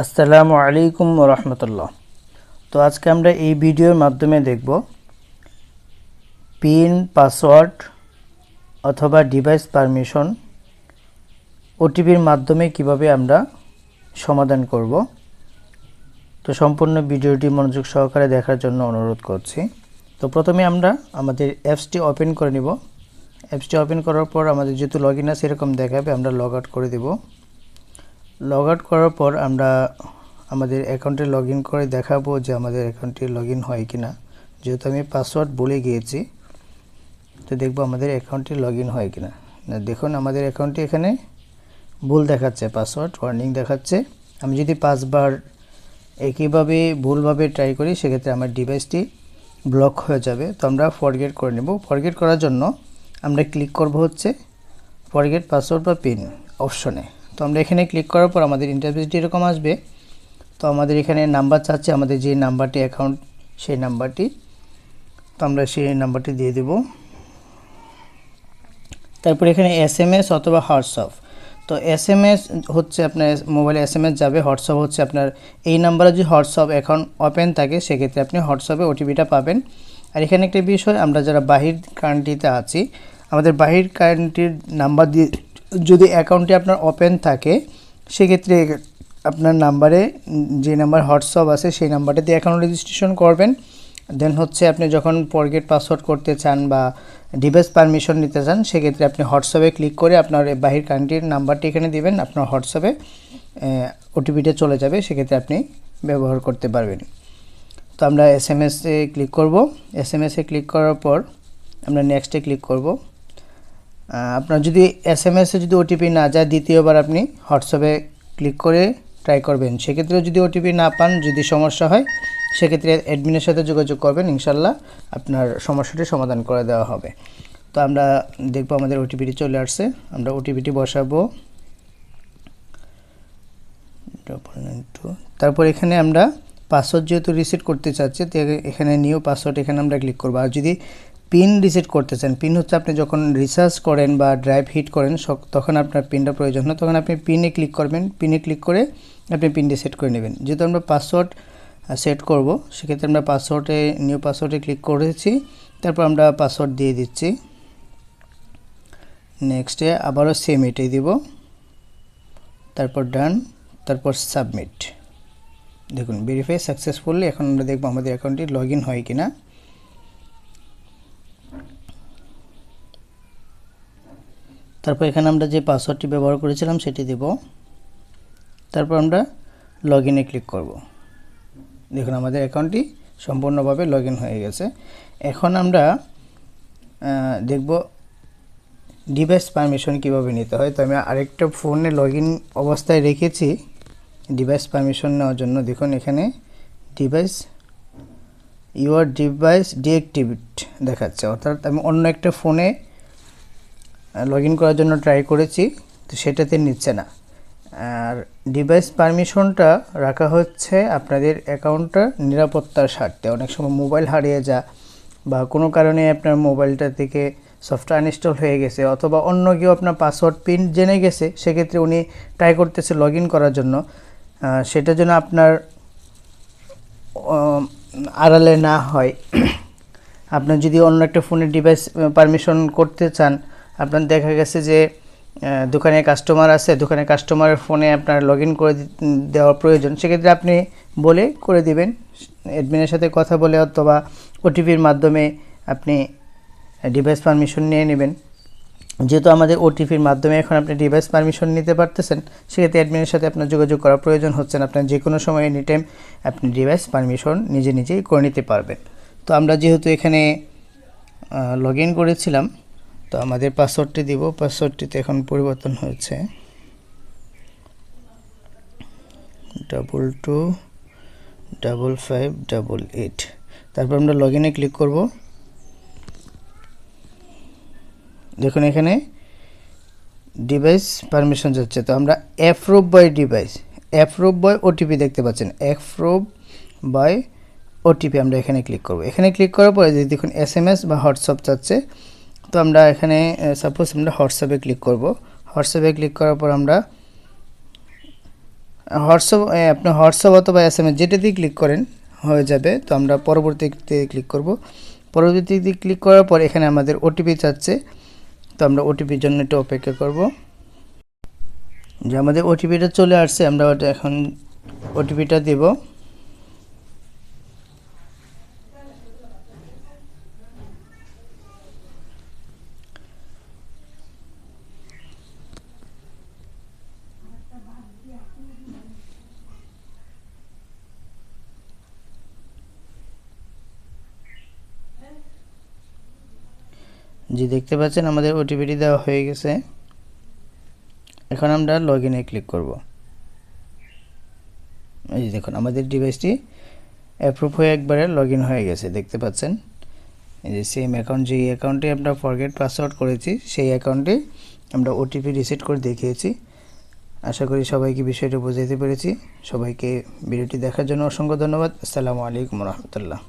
আসসালামু আলাইকুম ওয়া রাহমাতুল্লাহ। তো আজকে আমরা এই ভিডিওর মাধ্যমে দেখব পিন, পাসওয়ার্ড অথবা ডিভাইস পারমিশন ওটিপির মাধ্যমে কিভাবে আমরা সমাধান করব। তো সম্পূর্ণ ভিডিওটি মনোযোগ সহকারে দেখার জন্য অনুরোধ করছি। তো প্রথমে আমরা আমাদের অ্যাপসটি ওপেন করে নিব। অ্যাপসটি ওপেন করার পর আমাদের যেহেতু লগইন আছে এরকম দেখাবে, আমরা লগ আউট করে দেব। লগ আউট করার পর আমরা আমাদের অ্যাকাউন্টে লগইন করে দেখাবো যে আমাদের অ্যাকাউন্টে লগইন হয় কিনা। যেহেতু আমি পাসওয়ার্ড ভুলে গিয়েছি, তো দেখব আমাদের অ্যাকাউন্টে লগইন হয় কিনা। না, দেখুন আমাদের অ্যাকাউন্টে এখানে ভুল দেখাচ্ছে, পাসওয়ার্ড ওয়ার্নিং দেখাচ্ছে। আমি যদি 5 বার একইভাবে ভুলভাবে ট্রাই করি সেক্ষেত্রে আমার ডিভাইসটি ব্লক হয়ে যাবে। তো আমরা ফরগেট করে নেব। ফরগেট করার জন্য আমরা ক্লিক করব হচ্ছে ফরগেট পাসওয়ার্ড বা পিন অপশনে। তো আমরা এখানে ক্লিক করার পর আমাদের ইন্টারফেসটি এরকম আসবে। তো আমাদের এখানে নাম্বার চাচ্ছে, আমাদের যে নাম্বারটি অ্যাকাউন্ট সেই নাম্বারটি, তো আমরা সেই নাম্বারটি দিয়ে দেব। তারপর এখানে এসএমএস অথবা হোয়াটসঅ্যাপ। তো এসএমএস হচ্ছে আপনার মোবাইলে এসএমএস যাবে, হোয়াটসঅ্যাপ হচ্ছে আপনার এই নাম্বারে যদি হোয়াটসঅ্যাপ অ্যাকাউন্ট ওপেন থাকে সেক্ষেত্রে আপনি হোয়াটসঅ্যাপে ওটিপিটা পাবেন। আর এখানে একটা বিষয়, আমরা যারা বাহির কান্ট্রিতে আছি, আমাদের বাহির কান্ট্রির নাম্বার দিয়ে যদি অ্যাকাউন্টটি আপনার ওপেন থাকে সেক্ষেত্রে আপনার নাম্বারে যে নাম্বার হোয়াটসঅ্যাপ আছে সেই নাম্বারটা দিয়ে অ্যাকাউন্ট রেজিস্ট্রেশন করবেন। দেন হচ্ছে আপনি যখন ফরগেট পাসওয়ার্ড করতে চান বা ডিভাইস পারমিশন নিতে চান সেক্ষেত্রে আপনি হোয়াটসঅ্যাপে ক্লিক করে আপনার বাহির কান্ট্রির নাম্বারটি এখানে দিবেন, আপনার হোয়াটসঅ্যাপে ওটিপিটা চলে যাবে, সেক্ষেত্রে আপনি ব্যবহার করতে পারবেন। তো আমরা এসএমএসে ক্লিক করব। এসএমএসে ক্লিক করার পর আমরা নেক্সটে ক্লিক করব। আপনার যদি এসএমএসে যদি ওটিপি না যায়, দ্বিতীয়বার আপনি হোয়াটসঅ্যাপে ক্লিক করে ট্রাই করবেন। সেক্ষেত্রে যদি ওটিপি না পান, যদি সমস্যা হয় সেক্ষেত্রে অ্যাডমিনের সাথে যোগাযোগ করবেন, ইনশাল্লাহ আপনার সমস্যাটি সমাধান করে দেওয়া হবে। তো আমরা দেখব আমাদের ওটিপিটি চলে আসছে, আমরা ওটিপিটি বসাবো 992। তারপর এখানে আমরা পাসওয়ার্ড যেহেতু রিসেট করতে চাচ্ছি, তো এখানে নিউ পাসওয়ার্ড এখানে আমরা ক্লিক করব। আর যদি পিন রিসেট করতে চান, পিন হচ্ছে আপনি যখন রিচার্জ করেন বা ড্রাইভ হিট করেন তখন আপনার পিনটা প্রয়োজন হয়, তখন আপনি পিনে ক্লিক করবেন। পিনে ক্লিক করে আপনি পিন রিসেট করে নেবেন। যেহেতু আমরা পাসওয়ার্ড সেট করব সেক্ষেত্রে আমরা পাসওয়ার্ডে নিউ পাসওয়ার্ডে ক্লিক করেছি, তারপর আমরা পাসওয়ার্ড দিয়ে দিচ্ছি। নেক্সটে আবারও সেম এটাই দিব, তারপর ডান, তারপর সাবমিট। দেখুন ভেরিফাই সাকসেসফুলি। এখন আমরা দেখব আমাদের অ্যাকাউন্টটি লগইন হয় কিনা। তারপর এখানে আমরা যে পাসওয়ার্ডটি ব্যবহার করেছিলাম সেটি দেব, তারপর আমরা লগইনে ক্লিক করব। দেখুন আমাদের অ্যাকাউন্টটি সম্পূর্ণভাবে লগইন হয়ে গেছে। এখন আমরা দেখব ডিভাইস পারমিশন কিভাবে নিতে হয়। তো আমি আরেকটা ফোনে লগইন অবস্থায় রেখেছি ডিভাইস পারমিশন নেওয়ার জন্য। দেখুন এখানে ডিভাইস ইউর ডিভাইস ডিঅ্যাক্টিভেট দেখাচ্ছে, অর্থাৎ আমি অন্য একটা ফোনে লগইন করার জন্য ট্রাই করেছি, তো সেটাতে নিচ্ছে না। আর ডিভাইস পারমিশনটা রাখা হচ্ছে আপনাদের অ্যাকাউন্টটা নিরাপত্তার স্বার্থে। অনেক সময় মোবাইল হারিয়ে যায় বা কোনো কারণে আপনার মোবাইলটা থেকে সফটওয়্যার আনইনস্টল হয়ে গেছে, অথবা অন্য কেউ আপনার পাসওয়ার্ড পিন জেনে গেছে, সেক্ষেত্রে উনি ট্রাই করতেছে লগইন করার জন্য, সেটার জন্য আপনার আড়ালে না হয়। আপনার যদি অন্য একটা ফোনে ডিভাইস পারমিশন করতে চান, আপনার দেখা গেছে যে দোকানে কাস্টমার আছে, দোকানে কাস্টমারের ফোনে আপনার লগইন করে দেওয়ার প্রয়োজন, সেক্ষেত্রে আপনি বলে করে দিবেন, অ্যাডমিনের সাথে কথা বলে অথবা ওটিপির মাধ্যমে আপনি ডিভাইস পারমিশন নিয়ে নেবেন। যেহেতু আমাদের ওটিপির মাধ্যমে এখন আপনি ডিভাইস পারমিশন নিতে পারতেছেন, সেক্ষেত্রে অ্যাডমিনের সাথে আপনার যোগাযোগ করার প্রয়োজন হচ্ছে না। আপনার যে কোনো সময় এনি টাইম আপনি ডিভাইস পারমিশন নিজেই করে নিতে পারবেন। তো আমরা যেহেতু এখানে লগইন করেছিলাম, তো আমাদের পাসওয়ার্ডটি দিব। পাসওয়ার্ডটিতে এখন পরিবর্তন হয়েছে 225588। তারপর আমরা লগইনে ক্লিক করব। দেখুন এখানে ডিভাইস পারমিশন যাচ্ছে, তো আমরা approve by device, approve by OTP দেখতে পাচ্ছেন, অ্যাপ্রুভ বাই ওটিপি আমরা এখানে ক্লিক করব। এখানে ক্লিক করার পরে যদি দেখুন এসএমএস বা হোয়াটসঅ্যাপ চাচ্ছে, তো আমরা এখানে সাপোজ আমরা হোয়াটসঅ্যাপে ক্লিক করব। হোয়াটসঅ্যাপে ক্লিক করার পর আমরা হোয়াটসঅ্যাপ আপনি হোয়াটসঅ্যাপ অথবা এসএমএস যেটাতেই ক্লিক করেন হয়ে যাবে। তো আমরা পরবর্তীতে ক্লিক করব। পরবর্তীতে ক্লিক করার পর এখানে আমাদের ওটিপি চাচ্ছে, তো আমরা ওটিপির জন্য একটু অপেক্ষা করব। যে আমাদের ওটিপিটা চলে আসছে, আমরা এখন ওটিপিটা দেব। জি দেখতে পাচ্ছেন আমাদের ওটিপিটি দেওয়া হয়ে গেছে। এখন আমরা লগ ইনে ক্লিক করব। এই যে দেখুন আমাদের ডিভাইসটি অ্যাপ্রুভ হয়ে একবারে লগ ইন হয়ে গেছে, দেখতে পাচ্ছেন। এই যে সেম অ্যাকাউন্ট, যেই অ্যাকাউন্টে আমরা ফরগেট পাসওয়ার্ড করেছি সেই অ্যাকাউন্টে আমরা ওটিপি রিসেট করে দেখিয়েছি। আশা করি সবাইকে বিষয়টা বোঝাতে পেরেছি। সবাইকে ভিডিওটি দেখার জন্য অসংখ্য ধন্যবাদ। আসসালামু আলাইকুম রহমতুল্লাহ।